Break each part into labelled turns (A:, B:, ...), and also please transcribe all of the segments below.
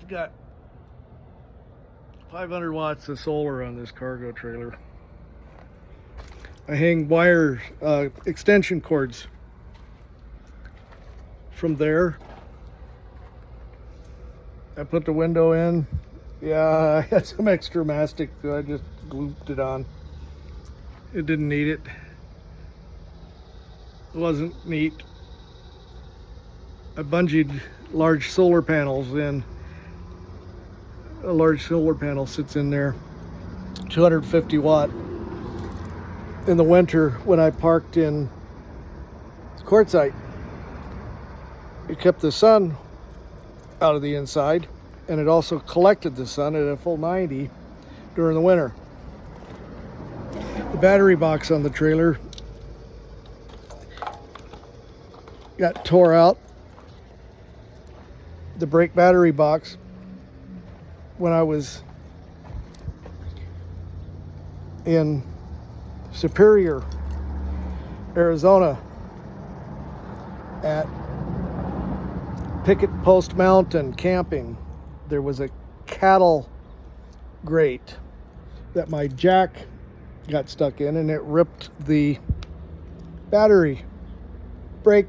A: got 500 watts of solar on this cargo trailer. I hang wire extension cords from there. I put the window in. Yeah, I had some extra mastic, so I just glued it on. It didn't need it. It wasn't neat. I bungeed large solar panels in. A large solar panel sits in there, 250 watt. In the winter, when I parked in Quartzsite, it kept the sun out of the inside, and it also collected the sun at a full 90 during the winter. The battery box on the trailer got tore out. The brake battery box, when I was in Superior, Arizona, at Picket Post Mountain camping, there was a cattle grate that my jack got stuck in, and it ripped the battery brake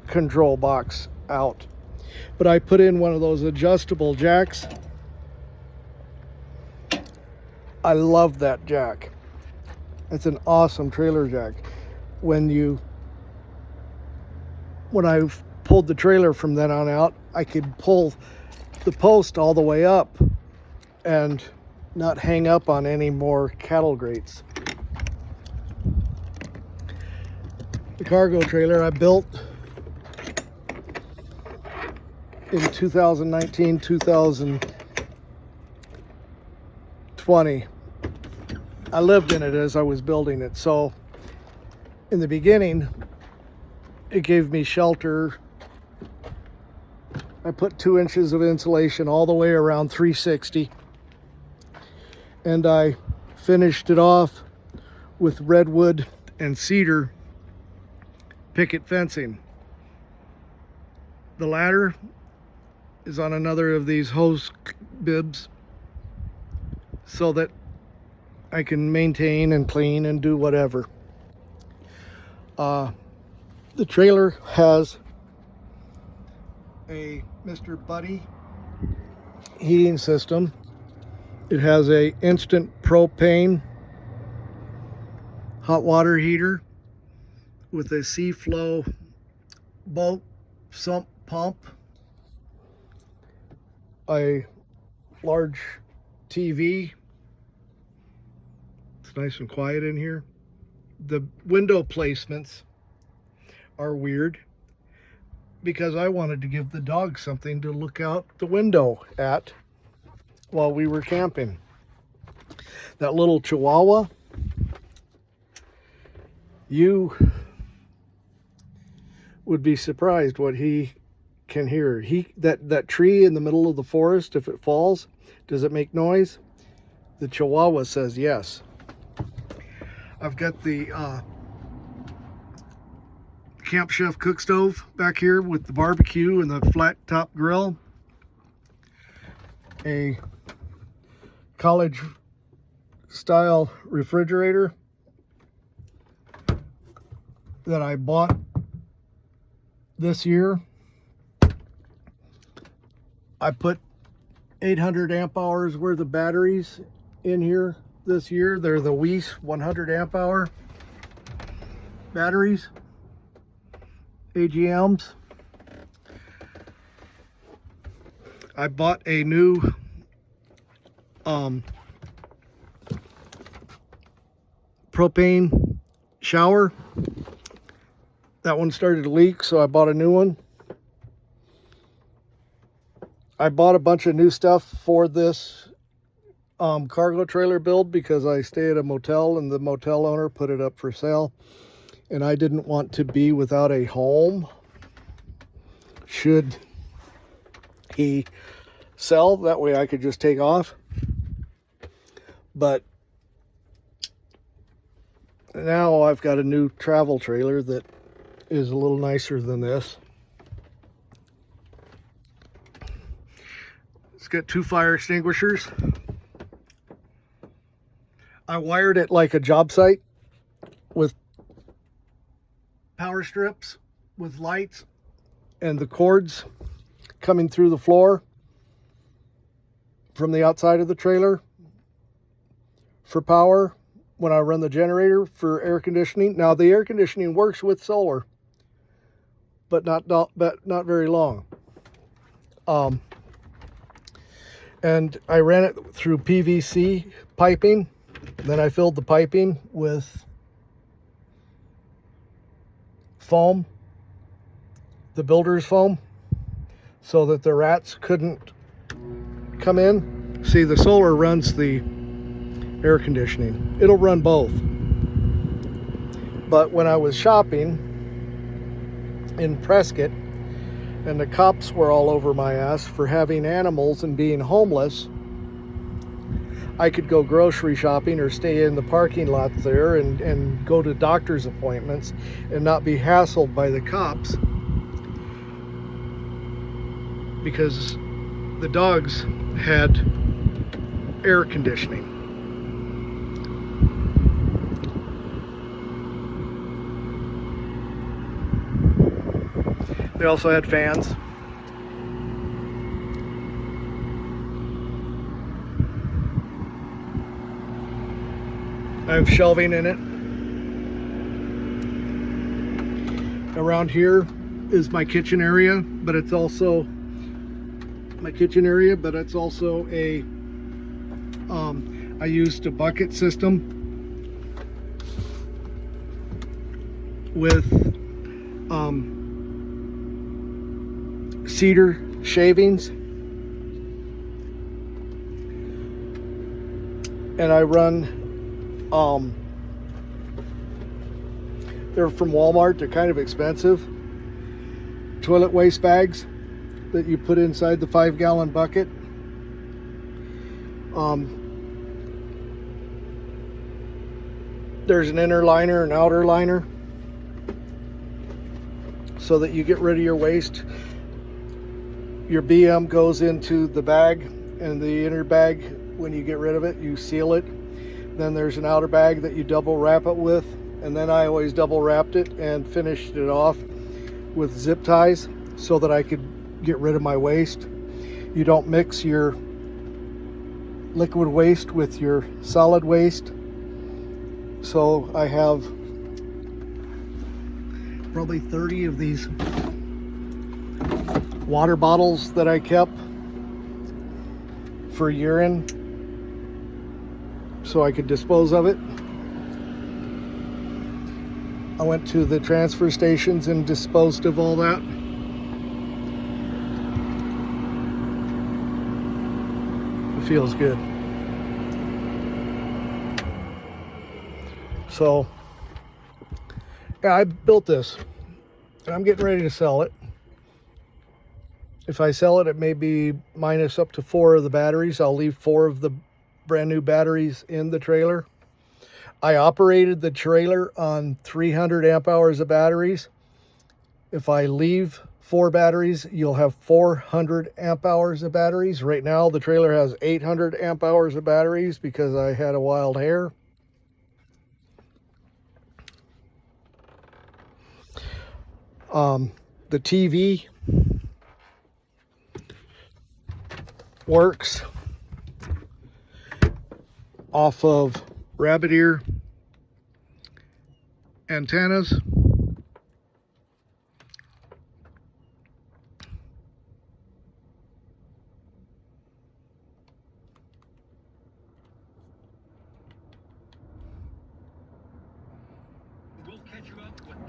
A: control box out. But I put in one of those adjustable jacks. I love that jack. It's an awesome trailer jack. When I pulled the trailer from then on out, I could pull the post all the way up and not hang up on any more cattle grates. The cargo trailer I built in 2019, 2020. I lived in it as I was building it. So in the beginning, it gave me shelter. I put 2 inches of insulation all the way around 360. And I finished it off with redwood and cedar picket fencing. The ladder is on another of these hose bibs so that I can maintain and clean and do whatever. The trailer has a Mr. Buddy heating system. It has a instant propane hot water heater with a C-Flow boat sump pump, a large TV. It's nice and quiet in here. The window placements are weird because I wanted to give the dog something to look out the window at while we were camping. That little Chihuahua, you would be surprised what he can hear. That tree in the middle of the forest, if it falls, does it make noise? The Chihuahua says yes. I've got the Camp Chef cook stove back here with the barbecue and the flat top grill. A college style refrigerator that I bought this year. I put 800 amp hours worth of batteries in here this year. They're the Weiss 100 amp hour batteries, AGMs. I bought a new propane shower. That one started to leak, so I bought a new one. I bought a bunch of new stuff for this cargo trailer build because I stay at a motel and the motel owner put it up for sale, and I didn't want to be without a home should he sell. That way I could just take off. But now I've got a new travel trailer that is a little nicer than this. It's got 2 fire extinguishers. I wired it like a job site with power strips with lights and the cords coming through the floor from the outside of the trailer for power when I run the generator for air conditioning. Now the air conditioning works with solar, but not very long. And I ran it through PVC piping. Then I filled the piping with foam, the builder's foam, so that the rats couldn't come in. See, the solar runs the air conditioning. It'll run both. But when I was shopping in Prescott, and the cops were all over my ass for having animals and being homeless, I could go grocery shopping or stay in the parking lot there and go to doctor's appointments and not be hassled by the cops, because the dogs had air conditioning. They also had fans. I have shelving in it. Around here is my kitchen area, but it's also a I used a bucket system with cedar shavings, and I run they're from Walmart. They're kind of expensive toilet waste bags that you put inside the 5-gallon bucket. There's an inner liner and outer liner so that you get rid of your waste. Your BM goes into the bag, and the inner bag, when you get rid of it, you seal it. Then there's an outer bag that you double wrap it with, and then I always double wrapped it and finished it off with zip ties so that I could get rid of my waste. You don't mix your liquid waste with your solid waste. So I have probably 30 of these water bottles that I kept for urine so I could dispose of it. I went to the transfer stations and disposed of all that. It feels good. So, yeah, I built this, and I'm getting ready to sell it. If I sell it, it may be minus up to 4 of the batteries. I'll leave 4 of the brand new batteries in the trailer. I operated the trailer on 300 amp hours of batteries. If I leave 4 batteries, you'll have 400 amp hours of batteries. Right now, the trailer has 800 amp hours of batteries because I had a wild hair. The TV works off of rabbit ear antennas.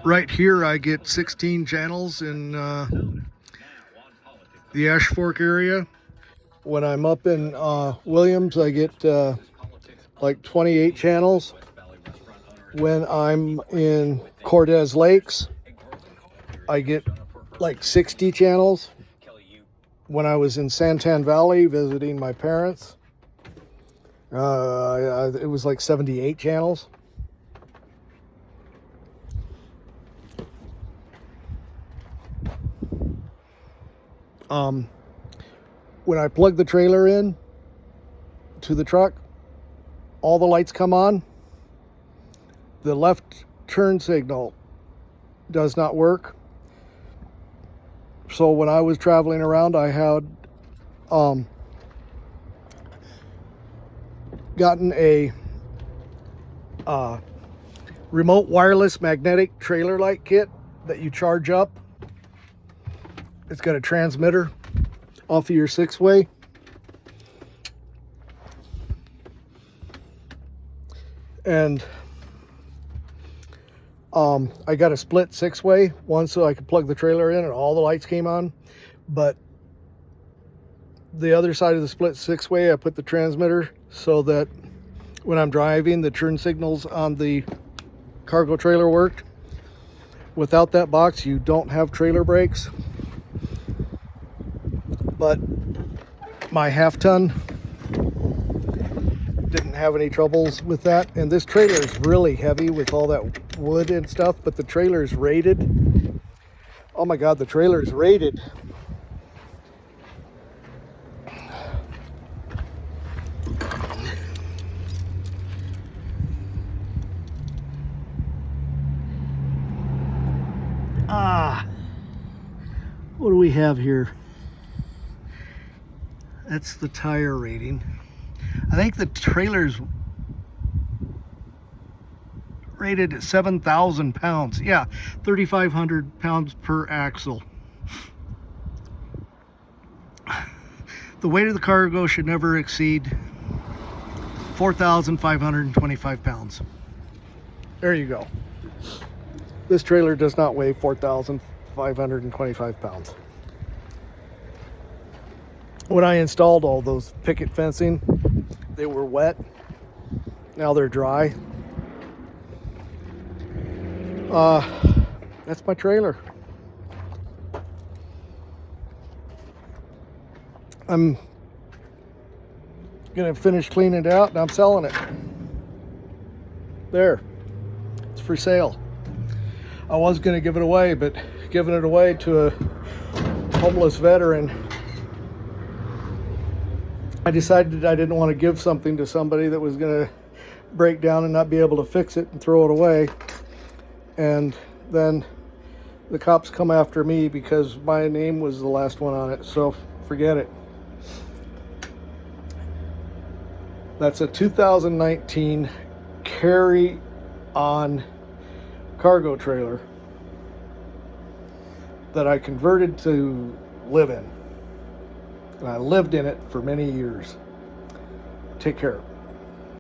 A: Right here I get 16 channels in the Ash Fork area. When I'm up in Williams, I get like 28 channels. When I'm in Cortez Lakes, I get like 60 channels. When I was in Santan Valley visiting my parents, it was like 78 channels. when I plug the trailer in to the truck, all the lights come on. The left turn signal does not work. So when I was traveling around, I had gotten a remote wireless magnetic trailer light kit that you charge up. It's got a transmitter off of your 6-way. And I got a split 6-way, one so I could plug the trailer in and all the lights came on. But the other side of the split 6-way, I put the transmitter so that when I'm driving, the turn signals on the cargo trailer worked. Without that box, you don't have trailer brakes. But my half-ton didn't have any troubles with that. And this trailer is really heavy with all that wood and stuff, but the trailer is rated. Oh my God, the trailer is rated. What do we have here? That's the tire rating. I think the trailer's rated at 7,000 pounds. Yeah, 3,500 pounds per axle. The weight of the cargo should never exceed 4,525 pounds. There you go. This trailer does not weigh 4,525 pounds. When I installed all those picket fencing, they were wet. Now they're dry. That's my trailer. I'm gonna finish cleaning it out and I'm selling it. There, it's for sale. I was gonna give it away, but giving it away to a homeless veteran, I decided I didn't want to give something to somebody that was gonna break down and not be able to fix it and throw it away. And then the cops come after me because my name was the last one on it, so forget it. That's a 2019 carry-on cargo trailer that I converted to live in. And I lived in it for many years. Take care.